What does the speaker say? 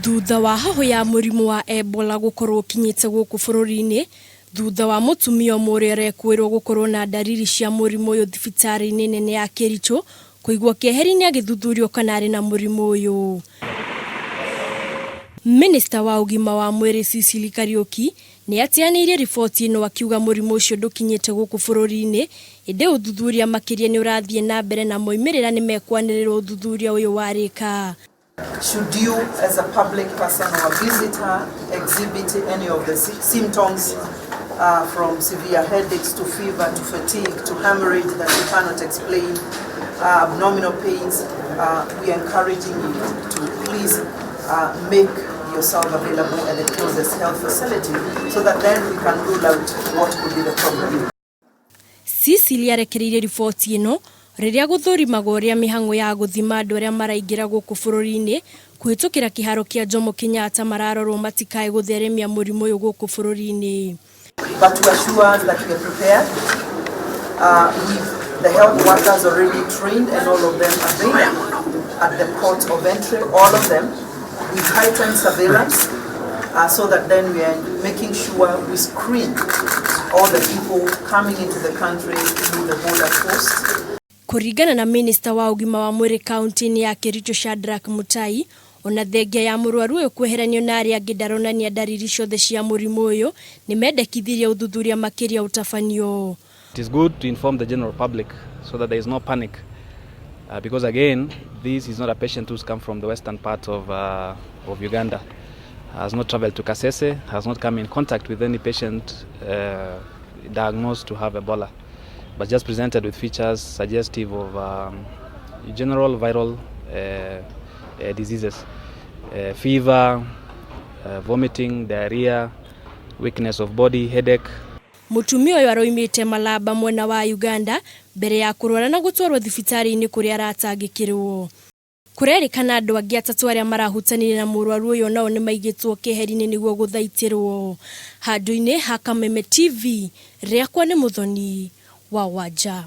Thutha wa hahu ya murimu wa Ebola gukorwo kinyite guku bururi-ini, thutha wa mutumia umwe arekwirwo gukorwo na dariri cia murimu uyu thibitari-ini nene ya Kericho kuigwo keheri-ini agithuthurio kana ari na murimu uyu. Minister wa ugima wa mwiri Thirikari ni atianirie riboti ino akiuga murimu ucio ndukinyite guku bururi-ini, inde uthuthuria makiria ni urathie na mbere na moimirira ni mekwanirira uthuthuria uyu warika. Should you, as a public person or a visitor, exhibit any of the symptoms from severe headaches to fever to fatigue to hemorrhage that you cannot explain, abdominal pains, we are encouraging you to please make yourself available at the closest health facility so that then we can rule out what could be the problem. Sisi arekereirie riboti ino riria guthurimaga uria mihango ya guthima andu aria maraingira guku bururi-ini kuhitukira kiharo kia Jomo Kenyatta mararorwo matikae gutheremia murimu uyu guku bururi-ini. But we are sure that we are prepared. The health workers already trained and all of them are there at the port of entry, all of them, with heightened surveillance so that then we are making sure we screen all the people coming into the country through the border post. Kuringana na minister wa ugima wa mwiri kaunti ya Kericho Mutai, ona thengia ya murwaru uyu kweheranio na aria angi ndaronania dariri ciothe cia murimu uyu ni mendekithirie uthuthuria makiria utafanio. It is good to inform the general public so that there is no panic because again this is not a patient who's come from the western part of Uganda, has not traveled to Kasese, has not come in contact with any patient diagnosed to have Ebola, but just presented with features suggestive of general viral diseases, fever, vomiting, diarrhea, weakness of body, headache. Mutumia uyu aroimite Malaba mwena wa Uganda mbere ya kurwara na gutwarwo thibitari-ini kuria aratangikirwo. Kurerikana andu angi atatu aria marahutanire na murwaru uyu nao ni maigitwo keheri-ini niguo guthaitirwo. Handu-ini ha Kameme TV, riakwa ni Muthoni wa Wanja.